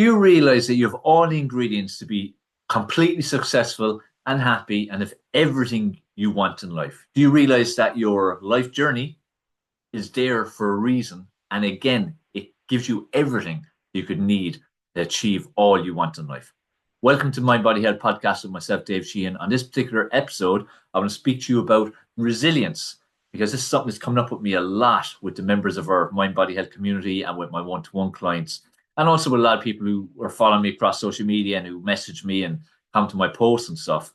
Do you realize that you have all the ingredients to be completely successful and happy and have everything you want in life? Do you realize that your life journey is there for a reason? And again, it gives you everything you could need to achieve all you want in life. Welcome to Mind Body Health Podcast with myself, Dave Sheehan. On this particular episode, I want to speak to you about resilience because this is something that's coming up with me a lot with the members of our Mind Body Health community and with my one-to-one clients, and also with a lot of people who are following me across social media and who message me and come to my posts and stuff.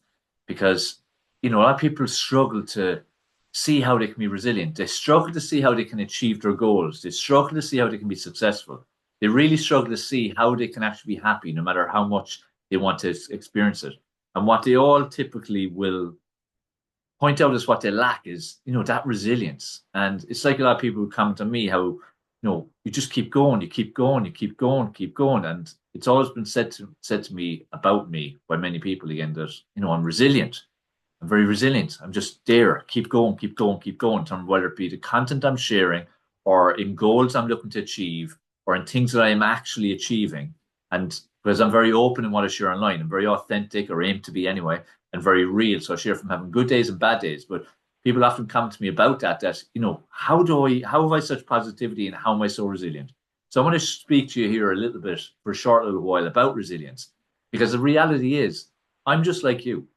Because, a lot of people struggle to see how they can be resilient. They struggle to see how they can achieve their goals. They struggle to see how they can be successful. They really struggle to see how they can actually be happy no matter how much they want to experience it. And what they all typically will point out as what they lack is, that resilience. And it's like a lot of people who comment on me how, you just keep going, you keep going, you keep going, keep going. And it's always been said to me about me by many people again that, I'm resilient. I'm very resilient. I'm just there. Keep going, keep going, keep going. In terms of whether it be the content I'm sharing or in goals I'm looking to achieve or in things that I am actually achieving. And because I'm very open in what I share online, I'm very authentic, or aim to be anyway, and very real. So I share from having good days and bad days. But people often come to me about that, how have I such positivity and how am I so resilient? So I want to speak to you here a little bit for a short little while about resilience, because the reality is I'm just like you.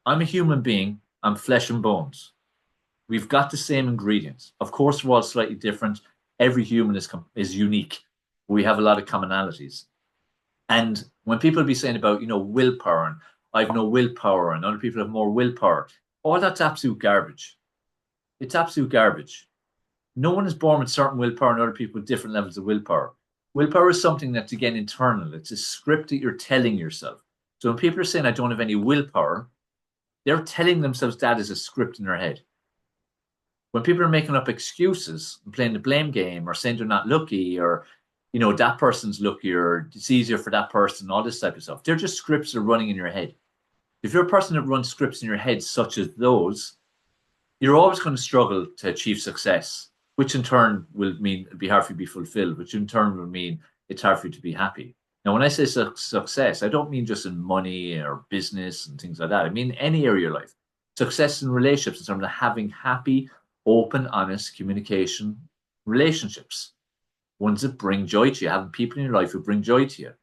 I'm a human being. I'm flesh and bones. We've got the same ingredients. Of course, we're all slightly different. Every human is unique. We have a lot of commonalities. And when people be saying about, willpower, and I've no willpower, and other people have more willpower, all that's absolute garbage. It's absolute garbage. No one is born with certain willpower and other people with different levels of willpower. Willpower is something that's, again, internal. It's a script that you're telling yourself. So when people are saying, I don't have any willpower, they're telling themselves that as a script in their head. When people are making up excuses and playing the blame game or saying they're not lucky or, that person's lucky or it's easier for that person, all this type of stuff, they're just scripts that are running in your head. If you're a person that runs scripts in your head such as those, you're always going to struggle to achieve success, which in turn will mean it'll be hard for you to be fulfilled, which in turn will mean it's hard for you to be happy. Now, when I say success, I don't mean just in money or business and things like that. I mean any area of your life. Success in relationships in terms of having happy, open, honest communication relationships. Ones that bring joy to you, having people in your life who bring joy to you.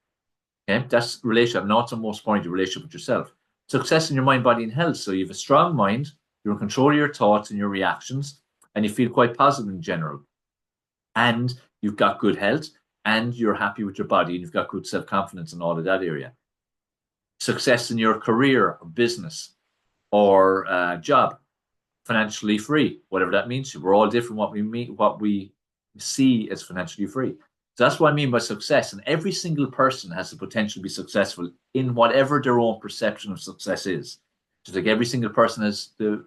Okay, that's relationship. Not the most important relationship with yourself. Success in your mind, body, and health. So you have a strong mind, you're in control of your thoughts and your reactions, and you feel quite positive in general. And you've got good health, and you're happy with your body, and you've got good self-confidence in all of that area. Success in your career or business or job, financially free, whatever that means to you. We're all different what we see as financially free. So that's what I mean by success. And every single person has the potential to be successful in whatever their own perception of success is. Just like every single person has the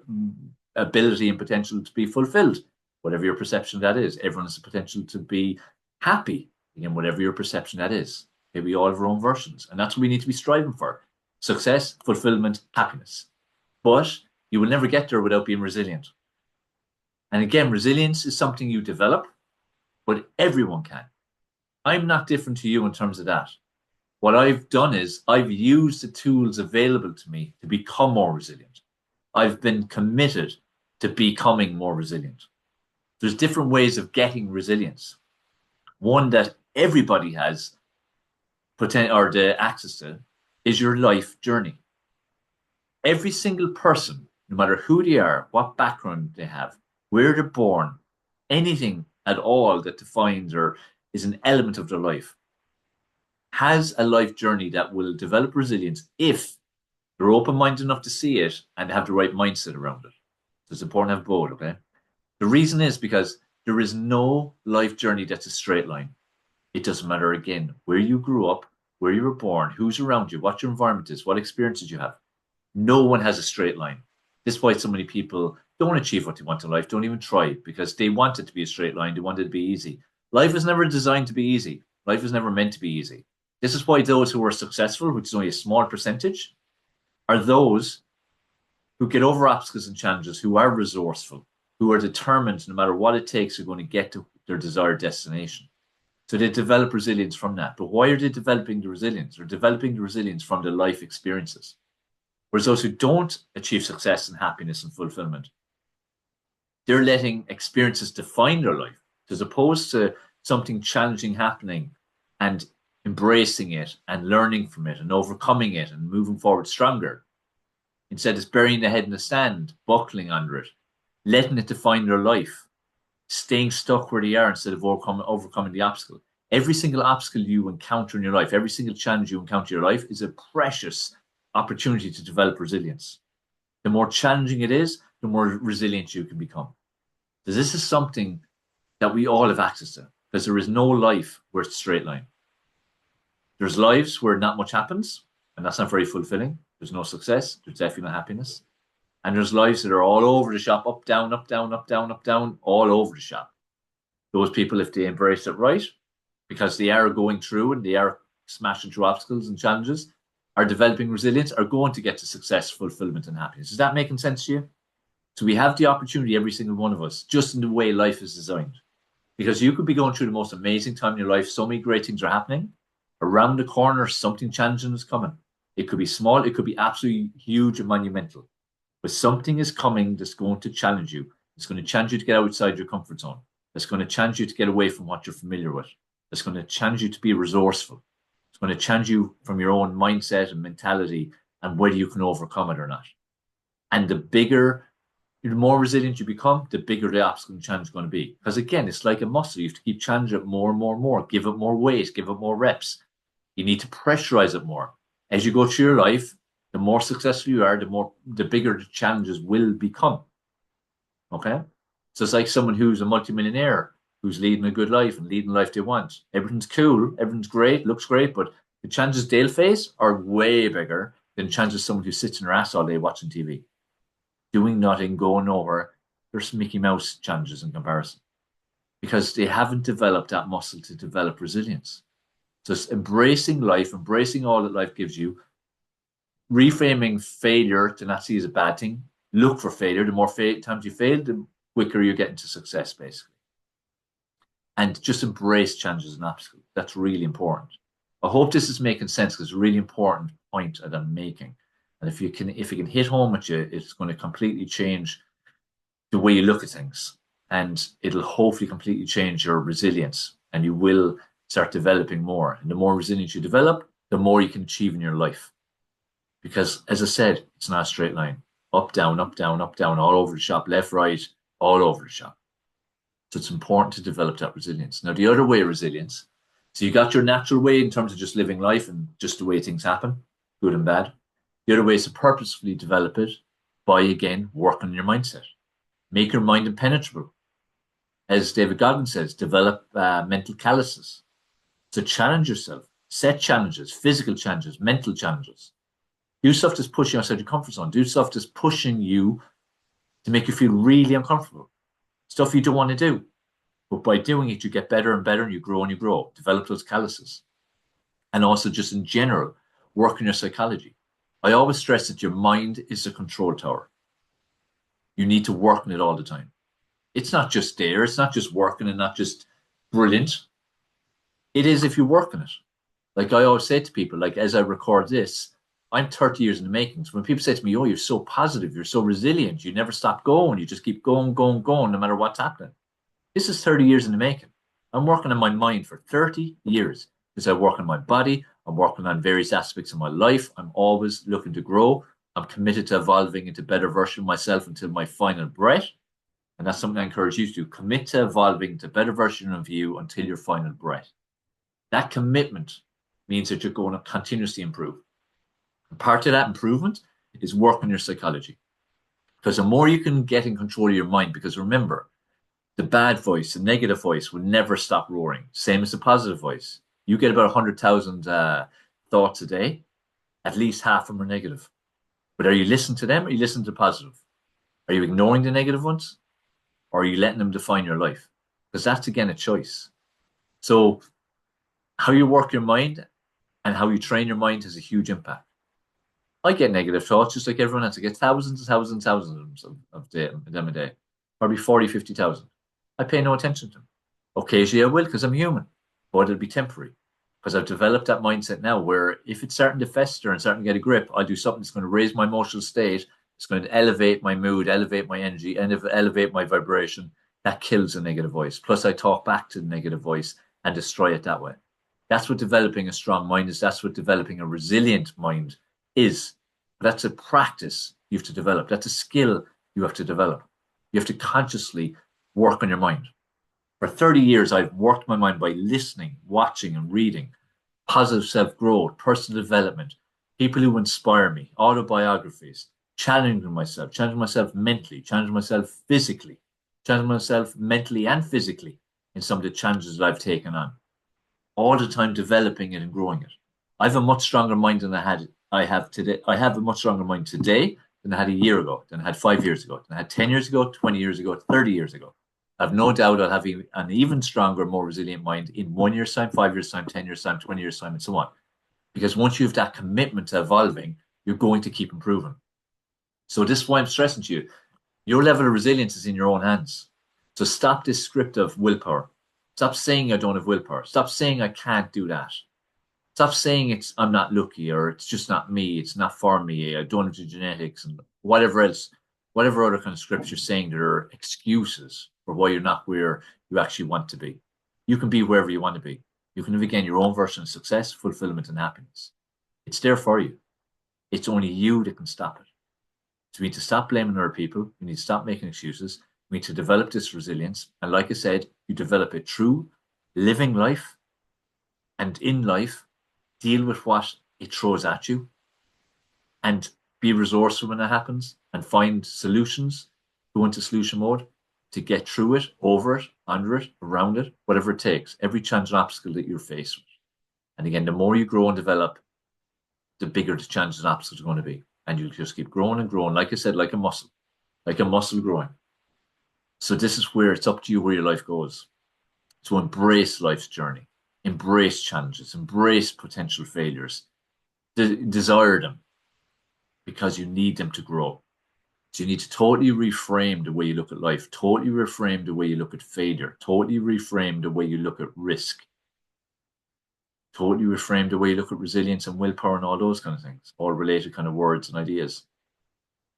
ability and potential to be fulfilled, whatever your perception of that is. Everyone has the potential to be happy, again, whatever your perception that is. Okay, we all have our own versions. And that's what we need to be striving for. Success, fulfillment, happiness. But you will never get there without being resilient. And again, resilience is something you develop, but everyone can. I'm not different to you in terms of that. What I've done is I've used the tools available to me to become more resilient. I've been committed to becoming more resilient. There's different ways of getting resilience. One that everybody has or the access to is your life journey. Every single person, no matter who they are, what background they have, where they're born, anything at all that defines or is an element of their life, has a life journey that will develop resilience if they're open-minded enough to see it and have the right mindset around it. So it's important to have both, okay? The reason is because there is no life journey that's a straight line. It doesn't matter, again, where you grew up, where you were born, who's around you, what your environment is, what experiences you have. No one has a straight line. This is why so many people don't achieve what they want in life, don't even try, because they want it to be a straight line, they want it to be easy. Life is never designed to be easy. Life is never meant to be easy. This is why those who are successful, which is only a small percentage, are those who get over obstacles and challenges, who are resourceful, who are determined no matter what it takes, are going to get to their desired destination. So they develop resilience from that. But why are they developing the resilience? They're developing the resilience from their life experiences. Whereas those who don't achieve success and happiness and fulfillment, they're letting experiences define their life, as opposed to something challenging happening and embracing it and learning from it and overcoming it and moving forward stronger. Instead, it's burying the head in the sand, buckling under it, letting it define their life, staying stuck where they are instead of overcoming the obstacle. Every single obstacle you encounter in your life, every single challenge you encounter in your life is a precious opportunity to develop resilience. The more challenging it is, the more resilient you can become. So this is something that we all have access to, because there is no life where it's a straight line. There's lives where not much happens, and that's not very fulfilling. There's no success. There's definitely no happiness. And there's lives that are all over the shop, up, down, up, down, up, down, up, down, all over the shop. Those people, if they embrace it right, because they are going through and they are smashing through obstacles and challenges, are developing resilience, are going to get to success, fulfillment, and happiness. Is that making sense to you? So we have the opportunity, every single one of us, just in the way life is designed. Because you could be going through the most amazing time in your life. So many great things are happening. Around the corner, something challenging is coming. It could be small. It could be absolutely huge and monumental. But something is coming that's going to challenge you. It's going to challenge you to get outside your comfort zone. It's going to challenge you to get away from what you're familiar with. It's going to challenge you to be resourceful. It's going to challenge you from your own mindset and mentality and whether you can overcome it or not. And the more resilient you become, the bigger the obstacle and challenge is going to be. Because again, it's like a muscle. You have to keep challenging it more and more and more. Give it more weight, give it more reps. You need to pressurize it more. As you go through your life, the more successful you are, the bigger the challenges will become. Okay? So it's like someone who's a multimillionaire, who's leading a good life and leading the life they want. Everything's cool, everything's great, looks great, but the challenges they'll face are way bigger than chances someone who sits in their ass all day watching TV. Doing nothing, going nowhere. There's Mickey Mouse challenges in comparison. Because they haven't developed that muscle to develop resilience. So it's embracing life, embracing all that life gives you, reframing failure to not see as a bad thing. Look for failure. The more times you fail, the quicker you get into success, basically. And just embrace challenges and obstacles. That's really important. I hope this is making sense, because it's a really important point that I'm making. And if you can hit home at you, it's going to completely change the way you look at things. And it'll hopefully completely change your resilience. And you will start developing more. And the more resilience you develop, the more you can achieve in your life. Because as I said, it's not a straight line. Up, down, up, down, up, down, all over the shop, left, right, all over the shop. So it's important to develop that resilience. Now, the other way of resilience, so you got your natural way in terms of just living life and just the way things happen, good and bad. The other way is to purposefully develop it by, again, working on your mindset. Make your mind impenetrable. As David Goggins says, develop mental calluses. So challenge yourself. Set challenges, physical challenges, mental challenges. Do stuff that's pushing you outside your comfort zone. Do stuff that's pushing you to make you feel really uncomfortable. Stuff you don't want to do. But by doing it, you get better and better and you grow and you grow. Develop those calluses. And also just in general, work on your psychology. I always stress that your mind is a control tower. You need to work on it all the time. It's not just there. It's not just working and not just brilliant. It is if you work on it. Like I always say to people, like as I record this, I'm 30 years in the making. So when people say to me, oh, you're so positive, you're so resilient, you never stop going, you just keep going, going, going, no matter what's happening. This is 30 years in the making. I'm working on my mind for 30 years because I work on my body. I'm working on various aspects of my life. I'm always looking to grow. I'm committed to evolving into a better version of myself until my final breath. And that's something I encourage you to do. Commit to evolving to a better version of you until your final breath. That commitment means that you're going to continuously improve. And part of that improvement is work on your psychology. Because the more you can get in control of your mind, because remember, the bad voice, the negative voice will never stop roaring. Same as the positive voice. You get about 100,000 thoughts a day, at least half of them are negative. But are you listening to them or are you listening to positive? Are you ignoring the negative ones? Or are you letting them define your life? Because that's, again, a choice. So how you work your mind and how you train your mind has a huge impact. I get negative thoughts just like everyone else. I get thousands and thousands and thousands of them a day. Probably 40, 50,000. I pay no attention to them. Occasionally I will because I'm human. but it'll be temporary because I've developed that mindset now where if it's starting to fester and starting to get a grip, I'll do something that's going to raise my emotional state. It's going to elevate my mood, elevate my energy, and elevate my vibration. That kills the negative voice. Plus, I talk back to the negative voice and destroy it that way. That's what developing a strong mind is. That's what developing a resilient mind is. That's a practice you have to develop. That's a skill you have to develop. You have to consciously work on your mind. For 30 years, I've worked my mind by listening, watching, and reading positive self growth, personal development, people who inspire me, autobiographies, challenging myself mentally, challenging myself physically, challenging myself mentally and physically in some of the challenges that I've taken on. All the time developing it and growing it. I have a much stronger mind than I have today. I have a much stronger mind today than I had a year ago, than I had 5 years ago, than I had 10 years ago, 20 years ago, 30 years ago. I have no doubt I'll have an even stronger, more resilient mind in 1 year's time, 5 years' time, 10 years' time, 20 years' time, and so on. Because once you have that commitment to evolving, you're going to keep improving. So this is why I'm stressing to you. Your level of resilience is in your own hands. So stop this script of willpower. Stop saying I don't have willpower. Stop saying I can't do that. Stop saying I'm not lucky or it's just not me. It's not for me. I don't have the genetics and whatever else, whatever other kind of scripts you're saying there are excuses for why you're not where you actually want to be. You can be wherever you want to be. You can live again your own version of success, fulfillment, and happiness. It's there for you. It's only you that can stop it. So we need to stop blaming other people. We need to stop making excuses. We need to develop this resilience. And like I said, you develop it through living life and in life, deal with what it throws at you and be resourceful when it happens and find solutions, go into solution mode to get through it, over it, under it, around it, whatever it takes, every challenge and obstacle that you're faced with. And again, the more you grow and develop, the bigger the challenges and obstacles are going to be. And you'll just keep growing and growing, like I said, like a muscle growing. So this is where it's up to you where your life goes. So embrace life's journey, embrace challenges, embrace potential failures, desire them because you need them to grow. So you need to totally reframe the way you look at life, totally reframe the way you look at failure, totally reframe the way you look at risk, totally reframe the way you look at resilience and willpower and all those kind of things, all related kind of words and ideas.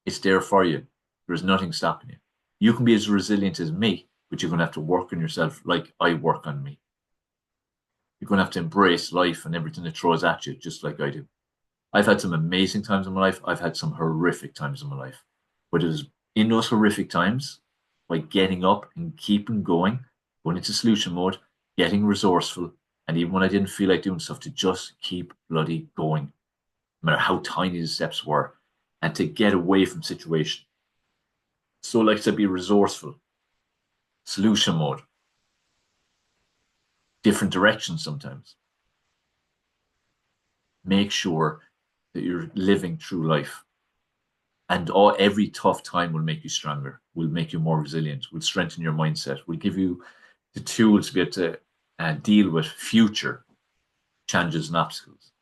It's there for you. There's nothing stopping you. You can be as resilient as me, but you're going to have to work on yourself like I work on me. You're going to have to embrace life and everything that throws at you, just like I do. I've had some amazing times in my life. I've had some horrific times in my life. But it was in those horrific times, by getting up and keeping going into solution mode, getting resourceful, and even when I didn't feel like doing stuff, to just keep bloody going, no matter how tiny the steps were, and to get away from situation. So like to be resourceful, solution mode, different directions sometimes. Make sure that you're living through life. And every tough time will make you stronger, will make you more resilient, will strengthen your mindset, will give you the tools to be able to deal with future challenges and obstacles.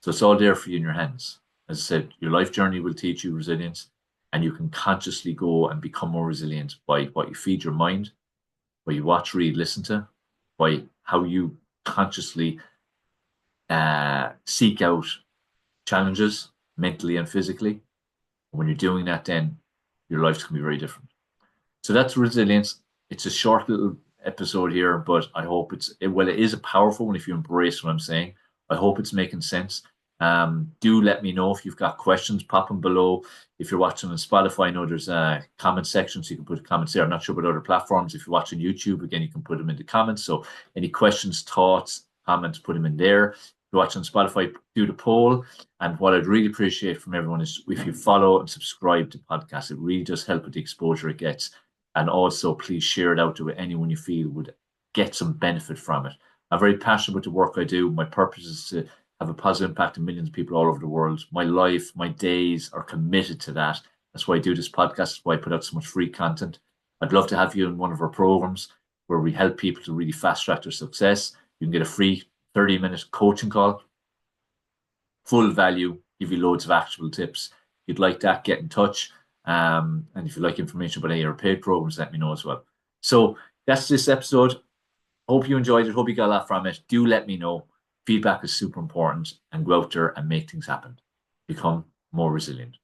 So it's all there for you in your hands. As I said, your life journey will teach you resilience, and you can consciously go and become more resilient by what you feed your mind, what you watch, read, listen to, by how you consciously seek out challenges mentally and physically. When you're doing that, then your life's going to be very different. So that's resilience. It's a short little episode here, but I hope it is a powerful one if you embrace what I'm saying. I hope it's making sense. Do let me know if you've got questions, pop them below. If you're watching on Spotify, I know there's a comment section, so you can put comments there. I'm not sure about other platforms. If you're watching YouTube, again, you can put them in the comments. So any questions, thoughts, comments, put them in there. If you're watching on Spotify, do the poll. And what I'd really appreciate from everyone is if you follow and subscribe to podcasts. It really does help with the exposure it gets. And also, please share it out to anyone you feel would get some benefit from it. I'm very passionate about the work I do. My purpose is to have a positive impact on millions of people all over the world. My life, my days are committed to that. That's why I do this podcast. That's why I put out so much free content. I'd love to have you in one of our programs where we help people to really fast track their success. You can get a free 30-minute coaching call, full value, give you loads of actionable tips. If you'd like that, get in touch. And if you'd like information about any of our paid programs, let me know as well. So that's this episode. Hope you enjoyed it. Hope you got a lot from it. Do let me know. Feedback is super important, and go out there and make things happen. Become more resilient.